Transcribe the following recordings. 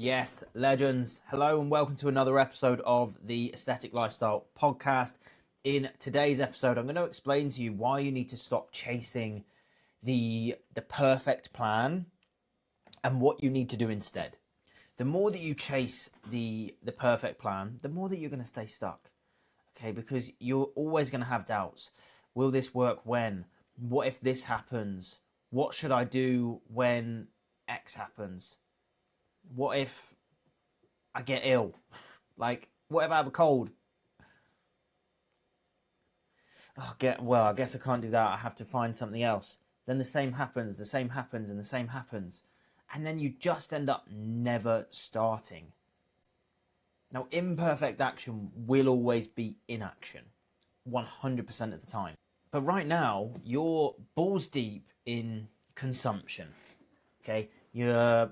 Yes, legends. Hello and welcome to another episode of the Aesthetic Lifestyle Podcast. In today's episode, I'm going to explain to you why you need to stop chasing the perfect plan and what you need to do instead. The more that you chase the perfect plan, the more that you're going to stay stuck. Okay, because you're always going to have doubts. Will this work when? What if this happens? What should I do when X happens? What if I get ill? Like, what if I have a cold? I guess I can't do that. I have to find something else. Then the same happens, and the same happens. And then you just end up never starting. Now, imperfect action will always be inaction, 100% of the time. But right now, you're balls deep in consumption. Okay? You're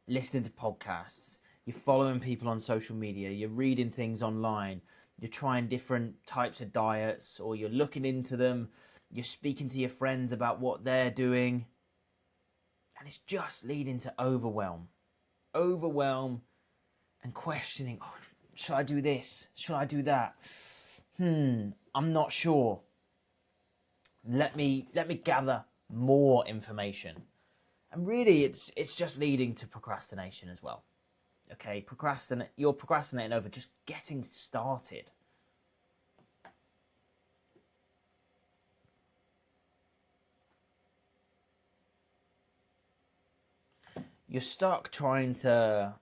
listening to podcasts, you're following people on social media, you're reading things online, you're trying different types of diets, or you're looking into them, you're speaking to your friends about what they're doing, and it's just leading to overwhelm and questioning. Oh, should I do this? Should I do that? I'm not sure. Let me gather more information. And really, it's just leading to procrastination as well. Okay, you're procrastinating over just getting started. You're stuck trying to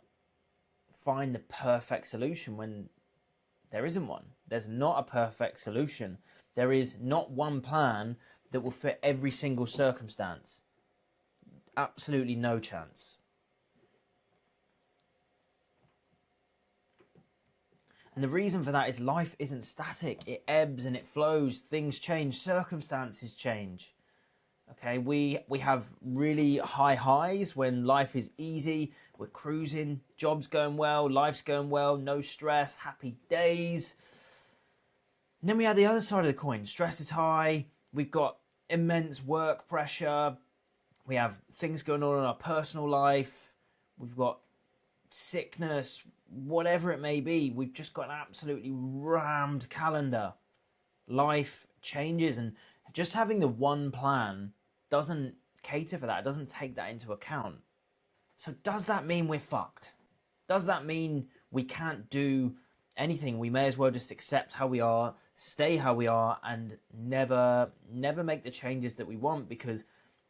find the perfect solution when there isn't one. There's not a perfect solution. There is not one plan that will fit every single circumstance. Absolutely no chance. And the reason for that is life isn't static. It ebbs and it flows. Things change. Circumstances change. Okay, we have really high highs when life is easy. We're cruising. Job's going well. Life's going well. No stress. Happy days. And then we have the other side of the coin. Stress is high. We've got immense work pressure. We have things going on in our personal life. We've got sickness, whatever it may be. We've just got an absolutely rammed calendar. Life changes, and just having the one plan doesn't cater for that. It doesn't take that into account. So does that mean we're fucked? Does that mean we can't do anything? We may as well just accept how we are, stay how we are, and never make the changes that we want, because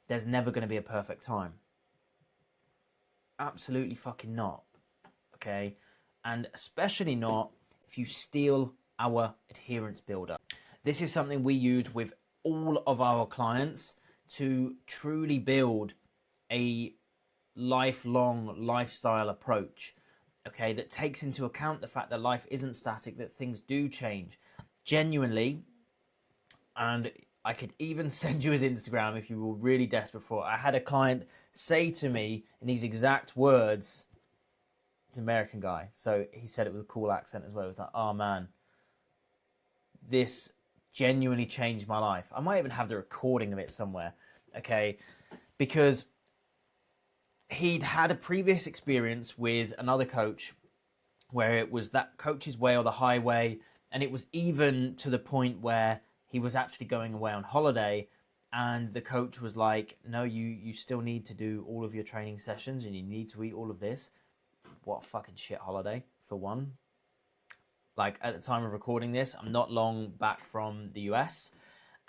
there's never going to be a perfect time. Absolutely fucking not. Okay? And especially not if you steal our adherence builder. This is something we use with all of our clients to truly build a lifelong lifestyle approach, okay, that takes into account the fact that life isn't static, that things do change. Genuinely, and I could even send you his Instagram if you were really desperate for it. I had a client say to me in these exact words, it's an American guy, so he said it with a cool accent as well. It was like, oh man, this genuinely changed my life. I might even have the recording of it somewhere, okay? Because he'd had a previous experience with another coach where it was that coach's way or the highway, and it was even to the point where he was actually going away on holiday, and the coach was like, no, you still need to do all of your training sessions and you need to eat all of this. What a fucking shit holiday, for one. Like, at the time of recording this, I'm not long back from the US,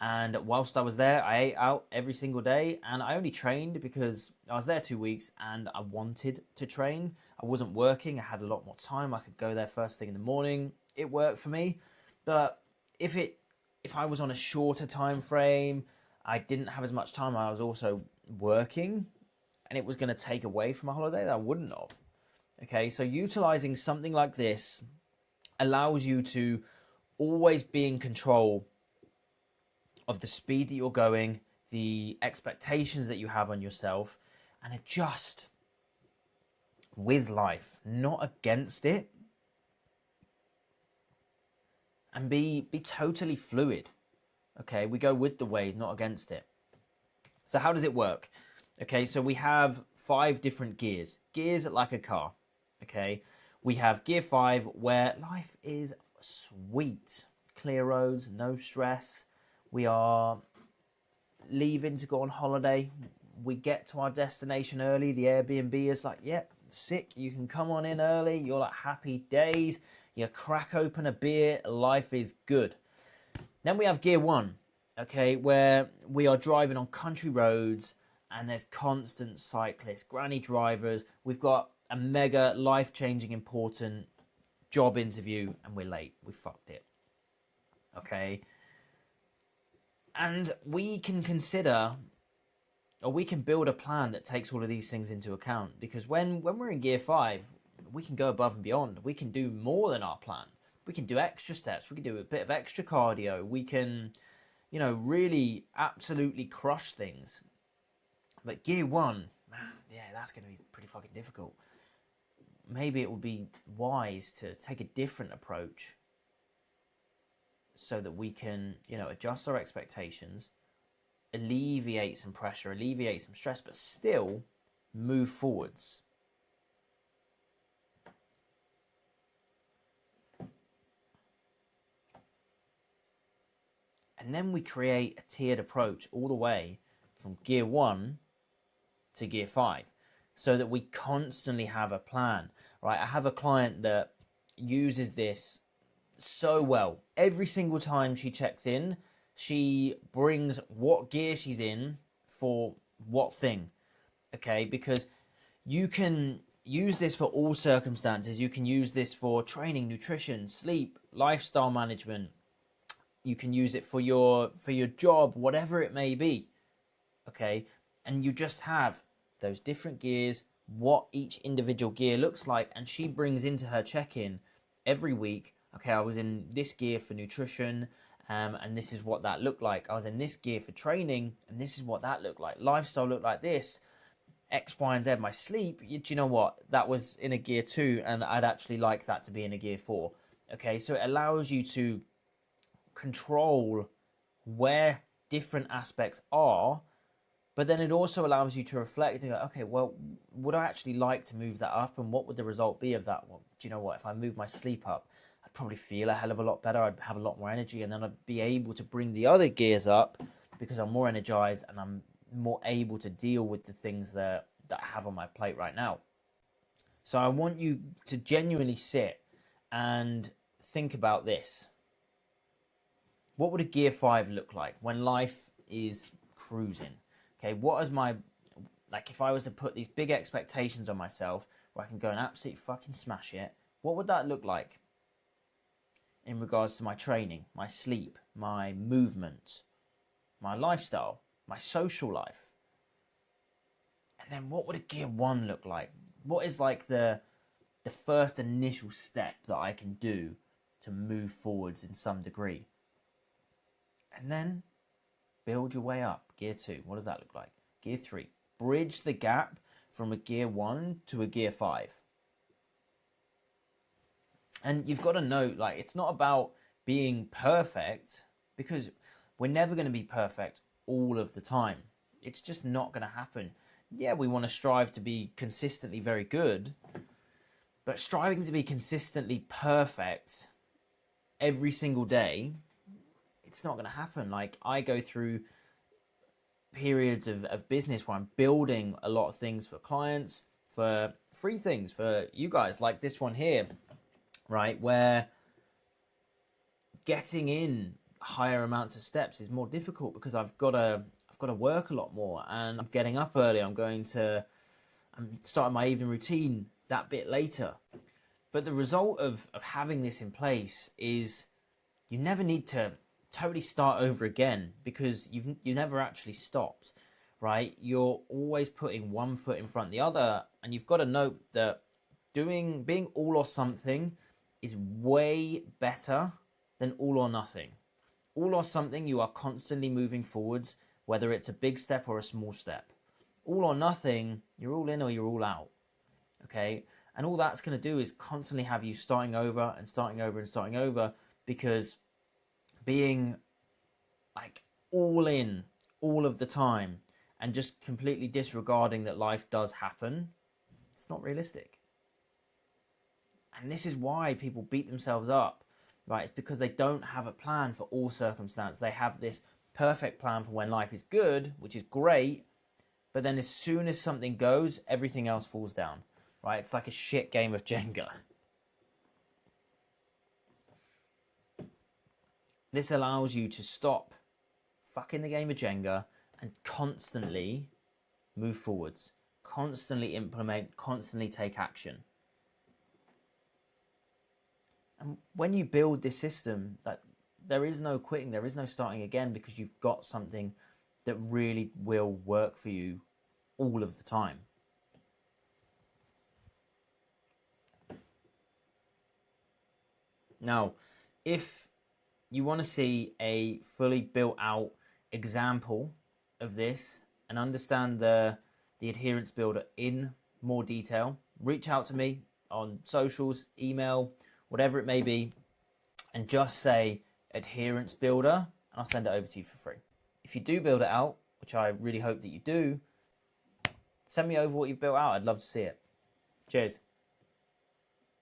and whilst I was there, I ate out every single day, and I only trained because I was there 2 weeks and I wanted to train. I wasn't working, I had a lot more time, I could go there first thing in the morning. It worked for me. But if I was on a shorter time frame, I didn't have as much time, I was also working, and it was going to take away from a holiday that I wouldn't have. Okay, so utilizing something like this allows you to always be in control of the speed that you're going, the expectations that you have on yourself, and adjust with life, not against it. And be totally fluid. Okay, we go with the wave, not against it. So how does it work? Okay, so we have 5 different gears. Gears like a car. Okay, we have gear 5 where life is sweet, clear roads, no stress. We are leaving to go on holiday. We get to our destination early. The Airbnb is like, yep, sick, you can come on in early. You're like, happy days. You crack open a beer, life is good. Then we have gear 1, okay, where we are driving on country roads and there's constant cyclists, granny drivers. We've got a mega life-changing important job interview and we're late. We fucked it. Okay. And we can consider, or we can build a plan that takes all of these things into account, because when we're in gear 5, we can go above and beyond. We can do more than our plan. We can do extra steps. We can do a bit of extra cardio. We can, really absolutely crush things. But gear 1, man, yeah, that's going to be pretty fucking difficult. Maybe it would be wise to take a different approach so that we can, adjust our expectations, alleviate some pressure, alleviate some stress, but still move forwards. And then we create a tiered approach all the way from gear 1 to gear 5 so that we constantly have a plan, right? I have a client that uses this so well. Every single time she checks in, she brings what gear she's in for what thing, okay? Because you can use this for all circumstances. You can use this for training, nutrition, sleep, lifestyle management. You can use it for your job, whatever it may be, okay? And you just have those different gears, what each individual gear looks like, and she brings into her check-in every week, okay, I was in this gear for nutrition, and this is what that looked like. I was in this gear for training, and this is what that looked like. Lifestyle looked like this, X, Y, and Z. My sleep, do you know what? That was in a gear 2, and I'd actually like that to be in a gear 4. Okay, so it allows you to control where different aspects are, but then it also allows you to reflect and go, okay, well, would I actually like to move that up, and what would the result be of that? Well, do you know what? If I move my sleep up, I'd probably feel a hell of a lot better. I'd have a lot more energy, and then I'd be able to bring the other gears up because I'm more energized and I'm more able to deal with the things that I have on my plate right now. So I want you to genuinely sit and think about this. What would a gear 5 look like when life is cruising? Okay, what is my, like, if I was to put these big expectations on myself where I can go and absolutely fucking smash it, what would that look like in regards to my training, my sleep, my movement, my lifestyle, my social life? And then what would a gear 1 look like? What is like the first initial step that I can do to move forwards in some degree? And then build your way up. Gear 2, what does that look like? Gear 3, bridge the gap from a gear 1 to a gear 5. And you've got to know, like, it's not about being perfect, because we're never going to be perfect all of the time. It's just not going to happen. Yeah, we want to strive to be consistently very good, but striving to be consistently perfect every single day, it's not going to happen. Like, I go through periods of business where I'm building a lot of things for clients, for free things for you guys, like this one here, right, where getting in higher amounts of steps is more difficult because I've got to work a lot more, and I'm getting up early. I'm starting my evening routine that bit later. But the result of having this in place is you never need to totally start over again, because you never actually stopped, right? You're always putting one foot in front of the other, and you've got to note that being all or something is way better than all or nothing. All or something, you are constantly moving forwards, whether it's a big step or a small step. All or nothing, you're all in or you're all out, okay? And all that's going to do is constantly have you starting over and starting over and starting over, because being like all in all of the time and just completely disregarding that life does happen, it's not realistic. And this is why people beat themselves up, right? It's because they don't have a plan for all circumstances. They have this perfect plan for when life is good, which is great, but then as soon as something goes, everything else falls down, right? It's like a shit game of Jenga. This allows you to stop fucking the game of Jenga and constantly move forwards, constantly implement, constantly take action. And when you build this system, that there is no quitting, there is no starting again, because you've got something that really will work for you all of the time. Now, if you want to see a fully built out example of this and understand the adherence builder in more detail, reach out to me on socials, email, whatever it may be, and just say adherence builder, and I'll send it over to you for free. If you do build it out, which I really hope that you do, send me over what you've built out. I'd love to see it. Cheers.